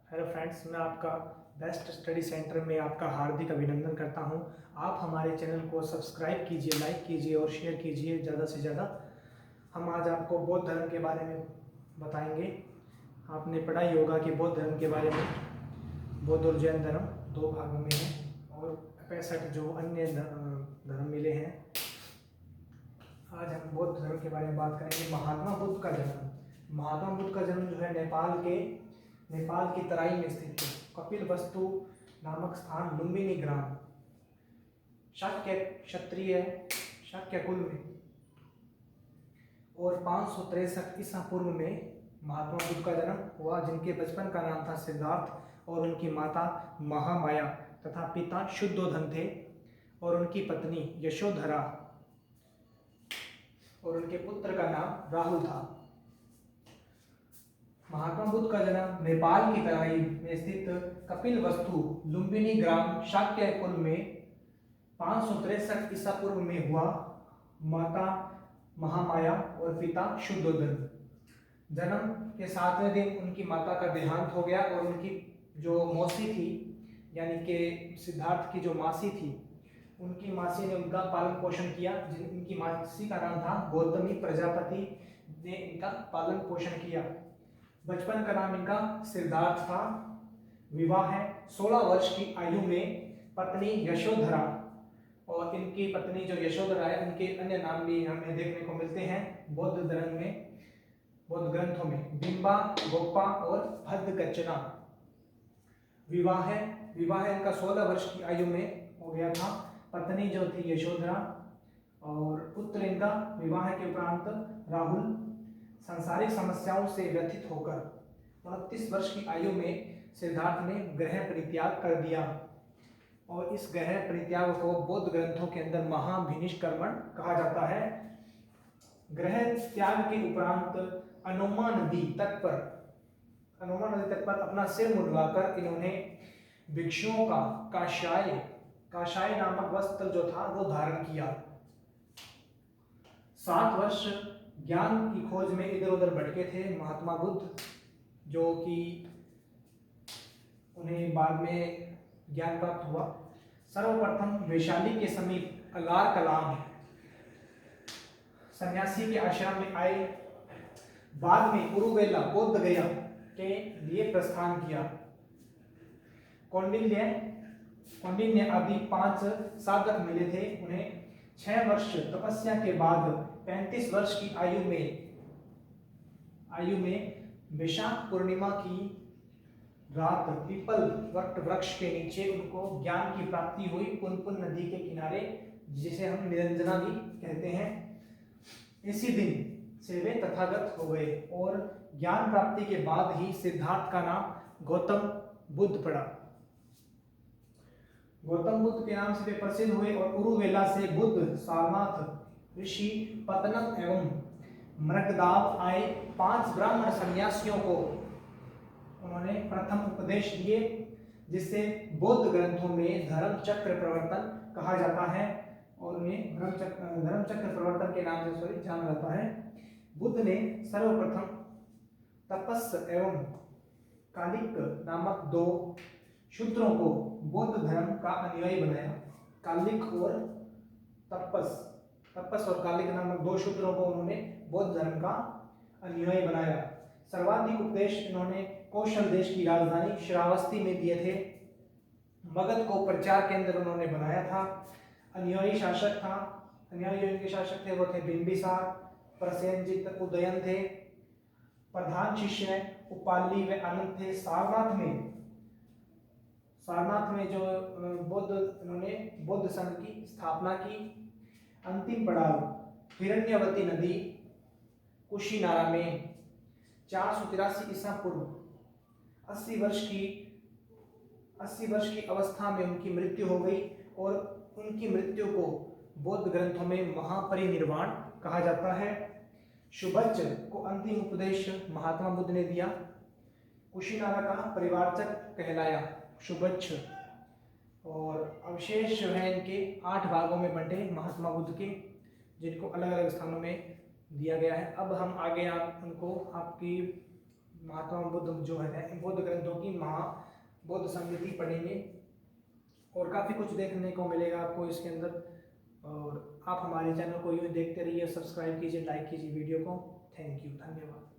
Hello friends, मैं आपका best study centre में आपका हार्दिक अभिनंदन करता हूं। आप हमारे चैनल को सब्सक्राइब कीजिए, लाइक कीजिए और शेयर कीजिए ज़्यादा से ज़्यादा। हम आज आपको बौद्ध धर्म के बारे में बताएंगे। आपने पढ़ा ही होगा कि बौद्ध धर्म के बारे में बौद्ध और जैन धर्म दो भागों में है और 65 जो अन्य धर्म मिले हैं। आज हम बौद्ध धर्म के बारे में बात करेंगे। महात्मा बुद्ध का जन्म। महात्मा बुद्ध का जन्म जो है नेपाल की तराई में स्थित है, कपिलवस्तु नामक स्थान, लुम्बिनी ग्राम, शाक्य क्षत्रिय शाक्य कुल में, और 563 ईसा पूर्व में महात्मा बुद्ध का जन्म हुआ, जिनके बचपन का नाम था सिद्धार्थ और उनकी माता महामाया तथा पिता शुद्धोधन थे और उनकी पत्नी यशोधरा और उनके पुत्र का नाम राहुल था। महात्मा बुद्ध का जन्म नेपाल की तराई में स्थित कपिलवस्तु लुम्बिनी ग्राम शाक्य कुल में 563 ईसा पूर्व में हुआ। माता महामाया और पिता शुद्धोधन। जन्म के 7वें दिन उनकी माता का देहांत हो गया और उनकी जो मौसी थी, यानी कि सिद्धार्थ की जो मासी थी, उनकी मासी ने उनका पालन पोषण किया। उनकी मासी का नाम था गौतमी प्रजापति ने इनका पालन पोषण किया। बचपन का नाम इनका सिद्धार्थ था। विवाह है 16 वर्ष की आयु में पत्नी यशोधरा, और इनकी पत्नी जो यशोधरा है, उनके अन्य नाम भी हमें देखने को मिलते हैं बौद्ध धर्म में, बौद्ध ग्रंथों में, बिंबा, गोप्पा और भद्दकचना। विवाह इनका 16 वर्ष की आयु में हो गया था। पत्नी जो थी यशोधरा और पुत्र इनका विवाह के उपरांत राहुल। सांसारिक समस्याओं से व्यथित होकर 29 वर्ष की आयु में सिद्धार्थ ने गृह परित्याग कर दिया और इस गृह परित्याग को बौद्ध ग्रंथों के अंदर महाभिनिष्क्रमण कहा जाता है। गृह त्याग के उपरांत अनोमा नदी तट पर अपना सिर मुंडवाकर इन्होंने भिक्षुओं का काशाय नामक वस्त्र जो था वो धारण किया। 7 वर्ष ज्ञान की खोज में इधर उधर भटके थे महात्मा बुद्ध, जो कि उन्हें बाद में ज्ञान प्राप्त हुआ। सर्वप्रथम वैशाली के समीप अलार कलाम सन्यासी के आश्रम में आए। बाद में उरुवेला बौद्ध गया के लिए प्रस्थान किया। कौंडिन्य आदि 5 साधक मिले थे। उन्हें 6 वर्ष तपस्या के बाद 35 वर्ष की आयु में वैशाख पूर्णिमा की रात पीपल वृक्ष के नीचे उनको ज्ञान की प्राप्ति हुई, पुनपुन नदी के किनारे, जिसे हम निरंजना भी कहते हैं। इसी दिन से वे तथागत हो गए और ज्ञान प्राप्ति के बाद ही सिद्धार्थ का नाम गौतम बुद्ध पड़ा। गौतम बुद्ध के नाम से वे प्रसिद्ध हुए और उरुवेला से बुद्ध, सारनाथ, ऋषि पतनम एवं मृगदाव आए 5 ब्राह्मण सन्यासियों को उन्होंने प्रथम उपदेश दिए, जिससे बौद्ध ग्रंथों में धर्म चक्र प्रवर्तन कहा जाता है और उन्हें धर्म चक्र प्रवर्तन के नाम से जाना जाता है। बुद्ध ने सर्वप्रथम तपस एवं कालिक नामक 2 शूद्रों को बौद्ध धर्म का अनुयायी बनाया। कालिक और तपस और कालिक नामक 2 शूद्रों को उन्होंने बौद्ध धर्म का अनुयायी बनाया। सर्वाधिक उपदेश इन्होंने कौशल देश की राजधानी श्रावस्ती में दिए थे। मगध को प्रचार केंद्र उन्होंने बनाया था। अनुयायी के शासक थे वो थे बिंबिसार, प्रसेनजित, उदयन थे। प्रधान शिष्य उपाली व आनंद थे। सारनाथ में जो उन्होंने बौद्ध संघ की स्थापना की। अंतिम पड़ाव हिरण्यवती नदी कुशीनारा में 483 ईसा पूर्व 80 वर्ष की अवस्था में उनकी मृत्यु हो गई और उनकी मृत्यु को बौद्ध ग्रंथों में महापरिनिर्वाण कहा जाता है। शुभच्च को अंतिम उपदेश महात्मा बुद्ध ने दिया। कुशीनारा का परिवारचक कहलाया शुभच्च, और अवशेष जो है इनके 8 भागों में बंटे महात्मा बुद्ध के, जिनको अलग अलग स्थानों में दिया गया है। अब हम आगे उनको आपकी महात्मा बुद्ध जो है बौद्ध ग्रंथों की होगी, महाबौद्ध समिति पढ़ेंगे और काफ़ी कुछ देखने को मिलेगा आपको इसके अंदर। और आप हमारे चैनल को यूँ देखते रहिए, सब्सक्राइब कीजिए, लाइक कीजिए वीडियो को। थैंक यू, धन्यवाद।